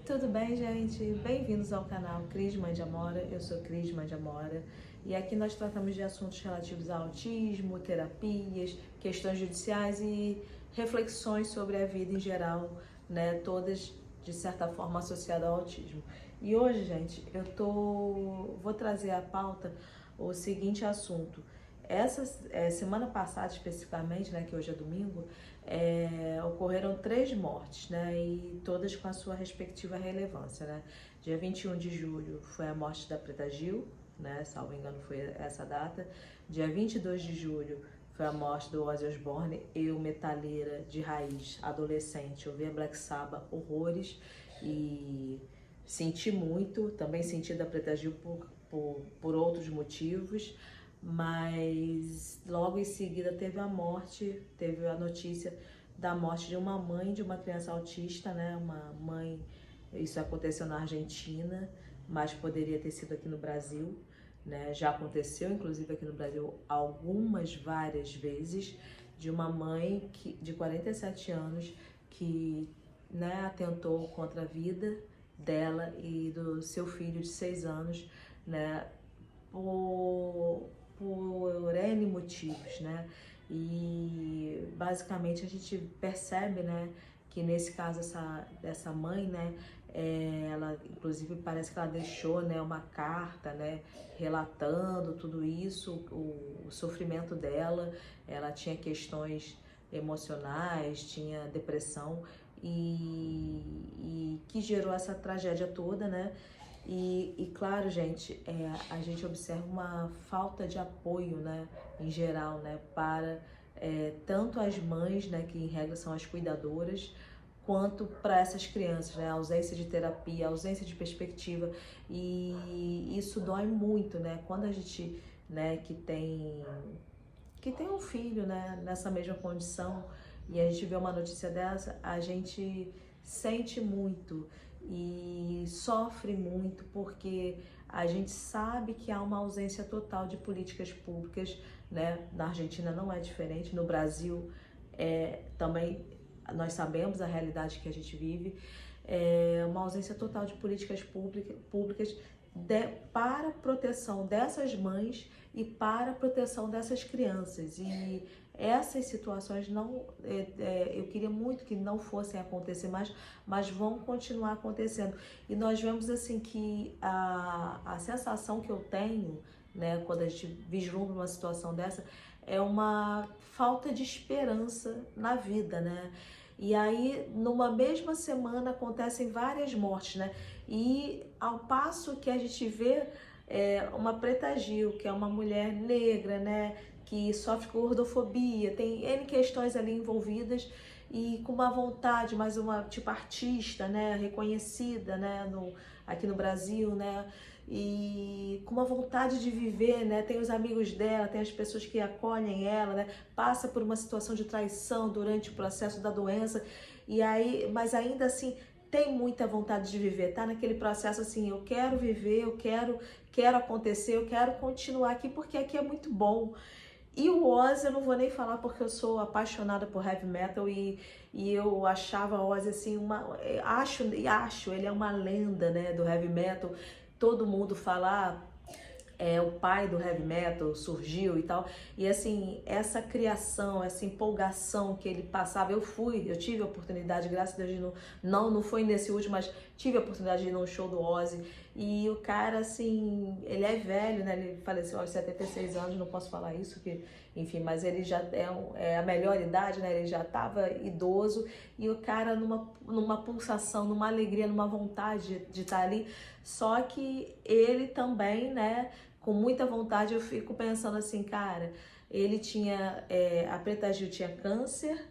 Tudo bem, gente? Bem-vindos ao canal Cris Mãe de Amora. Eu sou Cris Mãe de Amora e aqui nós tratamos de assuntos relativos ao autismo, terapias, questões judiciais e reflexões sobre a vida em geral, né? Todas de certa forma associadas ao autismo. E hoje, gente, vou trazer à pauta o seguinte assunto. Semana passada especificamente, né, que hoje é domingo, ocorreram 3 mortes, né, e todas com a sua respectiva relevância, né. Dia 21 de julho foi a morte da Preta Gil, né, salvo engano foi essa data. Dia 22 de julho foi a morte do Ozzy Osbourne, eu, metaleira de raiz, adolescente, ouvi a Black Sabbath horrores e senti muito, também senti da Preta Gil por outros motivos, mas logo em seguida teve a notícia da morte de uma mãe de uma criança autista, né? Uma mãe, isso aconteceu na Argentina, mas poderia ter sido aqui no Brasil, né? Já aconteceu, inclusive aqui no Brasil, várias vezes, de uma mãe de 47 anos que, né, atentou contra a vida dela e do seu filho de 6 anos, né? Por N motivos, né? E basicamente a gente percebe, né, que nesse caso dessa mãe, né, ela inclusive parece que ela deixou, né, uma carta, né, relatando tudo isso, o sofrimento dela. Ela tinha questões emocionais, tinha depressão e que gerou essa tragédia toda, né? E claro, gente, a gente observa uma falta de apoio, né, em geral, né, para tanto as mães, né, que em regra são as cuidadoras, quanto para essas crianças, né, a ausência de terapia, a ausência de perspectiva, e isso dói muito, né, quando a gente, né, que tem um filho, né, nessa mesma condição, e a gente vê uma notícia dessa, a gente sente muito e sofre muito, porque a gente sabe que há uma ausência total de políticas públicas, né? Na Argentina não é diferente, no Brasil também nós sabemos a realidade que a gente vive, uma ausência total de políticas públicas para a proteção dessas mães e para a proteção dessas crianças. E essas situações eu queria muito que não fossem acontecer mais, mas vão continuar acontecendo. E nós vemos assim que a sensação que eu tenho, né, quando a gente vislumbra uma situação dessa, é uma falta de esperança na vida, né? E aí, numa mesma semana, acontecem várias mortes, né? E ao passo que a gente vê uma Preta Gil, que é uma mulher negra, né, que sofre com gordofobia, tem N questões ali envolvidas e com uma vontade, mais uma tipo artista, né, reconhecida, né, aqui no Brasil, né, e com uma vontade de viver, né, tem os amigos dela, tem as pessoas que acolhem ela, né, passa por uma situação de traição durante o processo da doença, e aí, mas ainda assim tem muita vontade de viver, tá naquele processo assim, eu quero viver, quero acontecer, eu quero continuar aqui porque aqui é muito bom. E o Ozzy eu não vou nem falar porque eu sou apaixonada por heavy metal e eu achava o Ozzy assim, acho, ele é uma lenda, né, do heavy metal. Todo mundo fala, o pai do heavy metal surgiu e tal, e assim, essa criação, essa empolgação que ele passava, eu tive a oportunidade, graças a Deus, não foi nesse último, mas tive a oportunidade de ir num show do Ozzy, e o cara, assim, ele é velho, né, ele faleceu aos 76 anos, não posso falar isso, que, enfim, mas ele já é a melhor idade, né, ele já estava idoso, e o cara numa pulsação, numa alegria, numa vontade de estar ali, só que ele também, né, com muita vontade, eu fico pensando assim, cara, ele tinha, a Preta Gil tinha câncer,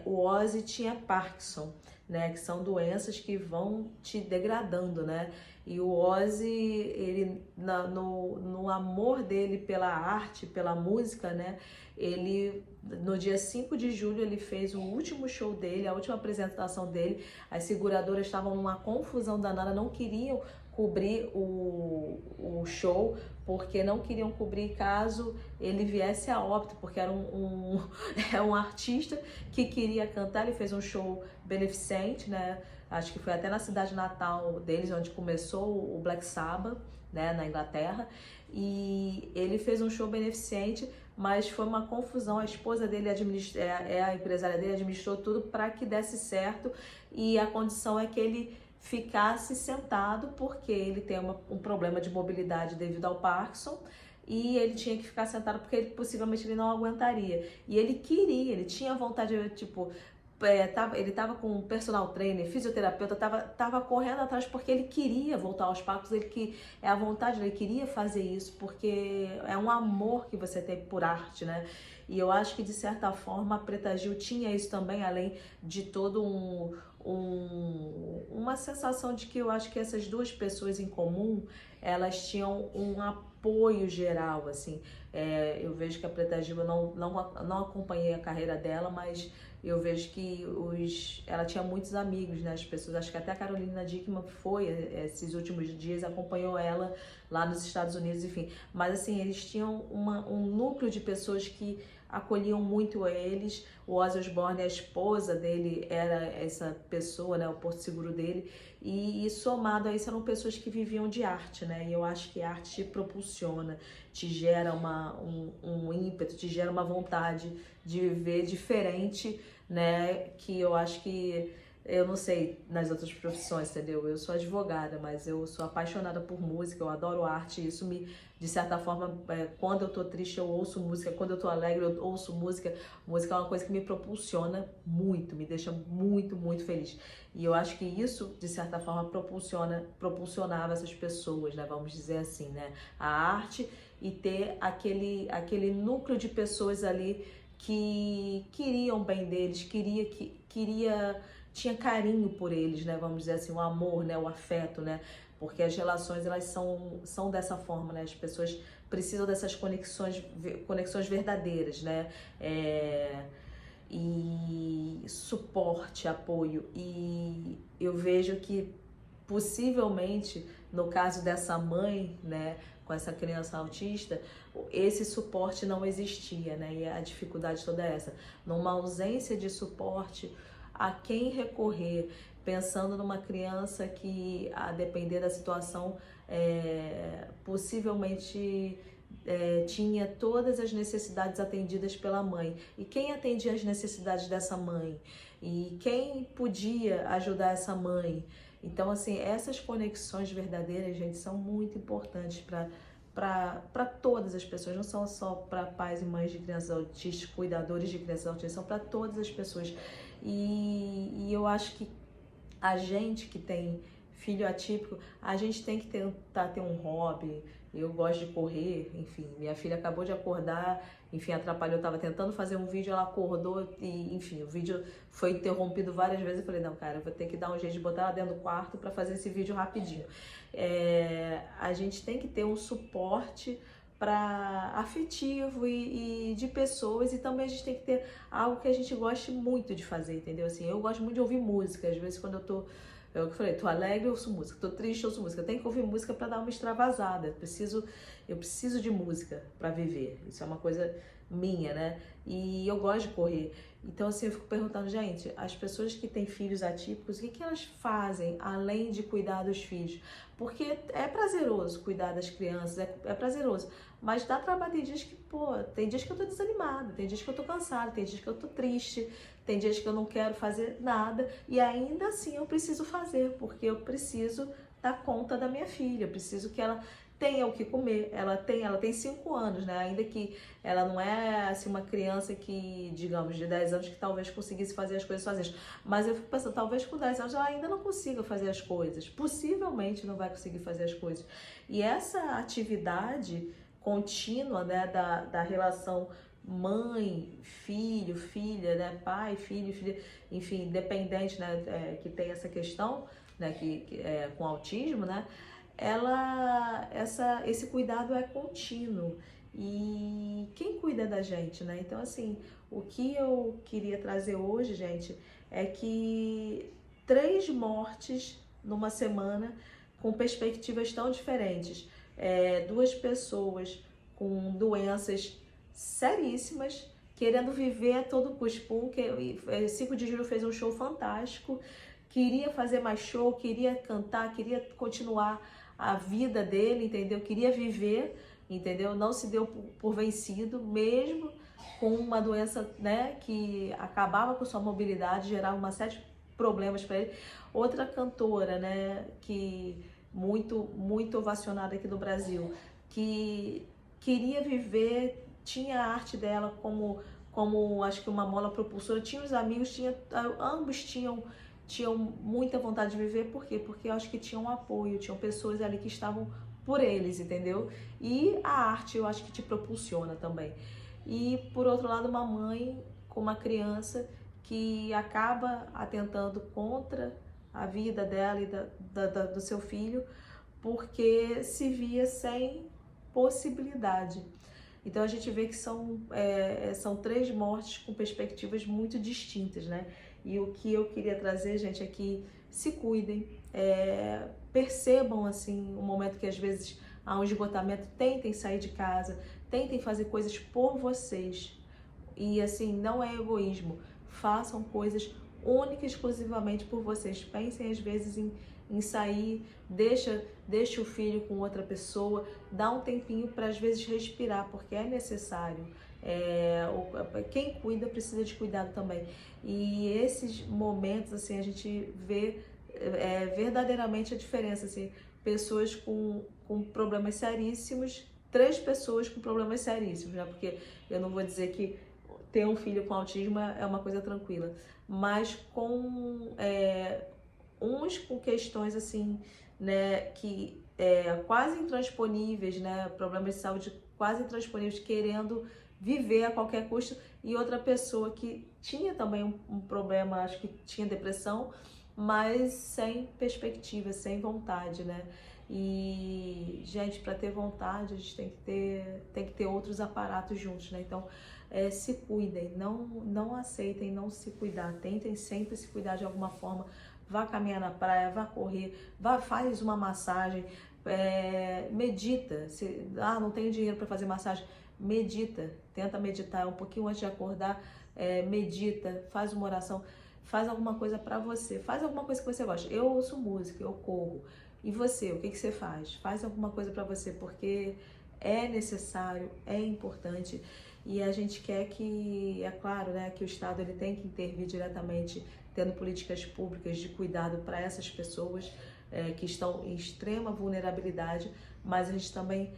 o Ozzy tinha Parkinson, né, que são doenças que vão te degradando, né, e o Ozzy, ele, no amor dele pela arte, pela música, né, ele, no dia 5 de julho, ele fez o último show dele, a última apresentação dele, as seguradoras estavam numa confusão danada, não queriam cobrir o show, porque não queriam cobrir caso ele viesse a óbito, porque era é um artista que queria cantar, ele fez um show beneficente, beneficente, né? Acho que foi até na cidade natal deles, onde começou o Black Sabbath, né, na Inglaterra, e ele fez um show beneficente, mas foi uma confusão. A esposa dele a empresária dele, administrou tudo para que desse certo, e a condição é que ele ficasse sentado, porque ele tem um problema de mobilidade devido ao Parkinson, e ele tinha que ficar sentado porque possivelmente ele não aguentaria. E ele tinha vontade de, tipo, ele tava com um personal trainer, fisioterapeuta, tava correndo atrás porque ele queria voltar aos palcos, é a vontade, ele queria fazer isso, porque é um amor que você tem por arte, né? E eu acho que, de certa forma, a Preta Gil tinha isso também, além de todo uma sensação de que eu acho que essas duas pessoas em comum, elas tinham um apoio geral, assim. Eu vejo que a Preta Gil, eu não acompanhei a carreira dela, mas eu vejo que ela tinha muitos amigos, né? As pessoas, acho que até a Carolina Dickman foi esses últimos dias, acompanhou ela lá nos Estados Unidos, enfim. Mas assim, eles tinham um núcleo de pessoas que acolhiam muito eles. O Ozzy Osbourne, a esposa dele, era essa pessoa, né? O porto seguro dele. E somado a isso, eram pessoas que viviam de arte, né? E eu acho que a arte te propulsiona, te gera um ímpeto, te gera uma vontade de viver diferente, né? Que eu acho que, eu não sei nas outras profissões, entendeu? Eu sou advogada, mas eu sou apaixonada por música, eu adoro arte, e isso de certa forma, quando eu tô triste eu ouço música, quando eu tô alegre eu ouço música. Música é uma coisa que me propulsiona muito, me deixa muito, muito feliz. E eu acho que isso, de certa forma, propulsionava essas pessoas, né? Vamos dizer assim, né? A arte, e ter aquele núcleo de pessoas ali que queriam bem deles, tinha carinho por eles, né? Vamos dizer assim, o amor, né? O afeto, né? Porque as relações, elas são dessa forma, né? As pessoas precisam dessas conexões verdadeiras, né? E suporte, apoio. E eu vejo que, possivelmente, no caso dessa mãe, né, com essa criança autista, esse suporte não existia, né? E a dificuldade toda é essa. Numa ausência de suporte, a quem recorrer, pensando numa criança que, a depender da situação, possivelmente tinha todas as necessidades atendidas pela mãe. E quem atendia as necessidades dessa mãe? E quem podia ajudar essa mãe? Então, assim, essas conexões verdadeiras, gente, são muito importantes para todas as pessoas, não são só para pais e mães de crianças autistas, cuidadores de crianças autistas, são para todas as pessoas. E eu acho que a gente que tem filho atípico, a gente tem que tentar ter um hobby. Eu gosto de correr, enfim, minha filha acabou de acordar, enfim, atrapalhou, eu tava tentando fazer um vídeo, ela acordou e, enfim, o vídeo foi interrompido várias vezes. Eu falei, não, cara, eu vou ter que dar um jeito de botar ela dentro do quarto para fazer esse vídeo rapidinho. A gente tem que ter um suporte afetivo e de pessoas, e também a gente tem que ter algo que a gente goste muito de fazer, entendeu? Assim, eu gosto muito de ouvir música, às vezes quando eu falei, tô alegre, eu ouço música, tô triste, eu ouço música. Eu tenho que ouvir música para dar uma extravasada. Eu preciso de música para viver. Isso é uma coisa minha, né? E eu gosto de correr. Então, assim, eu fico perguntando, gente, as pessoas que têm filhos atípicos, o que elas fazem além de cuidar dos filhos? Porque é prazeroso cuidar das crianças, é prazeroso. Mas dá trabalho, tem dias que, tem dias que eu tô desanimada, tem dias que eu tô cansada, tem dias que eu tô triste, tem dias que eu não quero fazer nada, e ainda assim eu preciso fazer, porque eu preciso dar conta da minha filha, eu preciso que ela tenha o que comer. Ela tem 5 anos, né? Ainda que ela não é assim uma criança que, digamos, de 10 anos, que talvez conseguisse fazer as coisas sozinha. Mas eu fico pensando, talvez com 10 anos ela ainda não consiga fazer as coisas. Possivelmente não vai conseguir fazer as coisas. E essa atividade contínua, né, da relação mãe, filho, filha, né, pai, filho, filha, enfim, dependente, né, que tem essa questão, né, que com autismo, né, esse cuidado é contínuo. E quem cuida da gente, né? Então, assim, o que eu queria trazer hoje, gente, é que 3 mortes numa semana com perspectivas tão diferentes. 2 pessoas com doenças seríssimas querendo viver a todo custo. Pum, 5 de julho fez um show fantástico, queria fazer mais show, queria cantar, queria continuar a vida dele, entendeu? Queria viver, entendeu? Não se deu por vencido, mesmo com uma doença, né, que acabava com sua mobilidade, gerava uma série de problemas para ele. Outra cantora, né, que muito ovacionada aqui no Brasil, que queria viver, tinha a arte dela como acho que uma mola propulsora, tinha os amigos, ambos tinham muita vontade de viver. Por quê? Porque eu acho que tinham um apoio, tinham pessoas ali que estavam por eles, entendeu? E a arte eu acho que te propulsiona também. E por outro lado, uma mãe com uma criança que acaba atentando contra a vida dela e do seu filho, porque se via sem possibilidade. Então a gente vê que são 3 mortes com perspectivas muito distintas, né? E o que eu queria trazer, gente, é que se cuidem, percebam assim o momento que às vezes há um esgotamento, tentem sair de casa, tentem fazer coisas por vocês. E assim, não é egoísmo, façam coisas única e exclusivamente por vocês. Pensem às vezes em sair, deixa o filho com outra pessoa, dá um tempinho para às vezes respirar, porque é necessário. Quem cuida precisa de cuidado também. E esses momentos, assim, a gente vê verdadeiramente a diferença, assim, pessoas com problemas seríssimos, 3 pessoas com problemas seríssimos, né? Porque eu não vou dizer que ter um filho com autismo é uma coisa tranquila, mas uns com questões assim, né, que quase intransponíveis, né, problemas de saúde quase intransponíveis, querendo viver a qualquer custo, e outra pessoa que tinha também um problema, acho que tinha depressão, mas sem perspectiva, sem vontade, né? E, gente, para ter vontade, a gente tem que ter outros aparatos juntos, né? Então, se cuidem, não aceitem não se cuidar, tentem sempre se cuidar de alguma forma. Vá caminhar na praia, vá correr, faz uma massagem, medita. Não tenho dinheiro para fazer massagem, medita, tenta meditar um pouquinho antes de acordar, medita, faz uma oração, faz alguma coisa para você, faz alguma coisa que você gosta. Eu ouço música, eu corro. E você, o que você faz? Faz alguma coisa para você, porque é necessário, é importante. E a gente quer que, é claro, né, que o Estado ele tem que intervir diretamente, tendo políticas públicas de cuidado para essas pessoas que estão em extrema vulnerabilidade, mas a gente também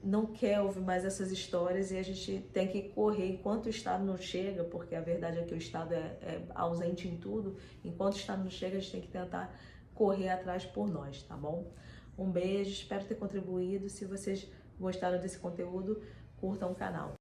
não quer ouvir mais essas histórias, e a gente tem que correr enquanto o Estado não chega, porque a verdade é que o Estado é ausente em tudo. Enquanto o Estado não chega, a gente tem que tentar correr atrás por nós, tá bom? Um beijo, espero ter contribuído. Se vocês gostaram desse conteúdo, curtam o canal.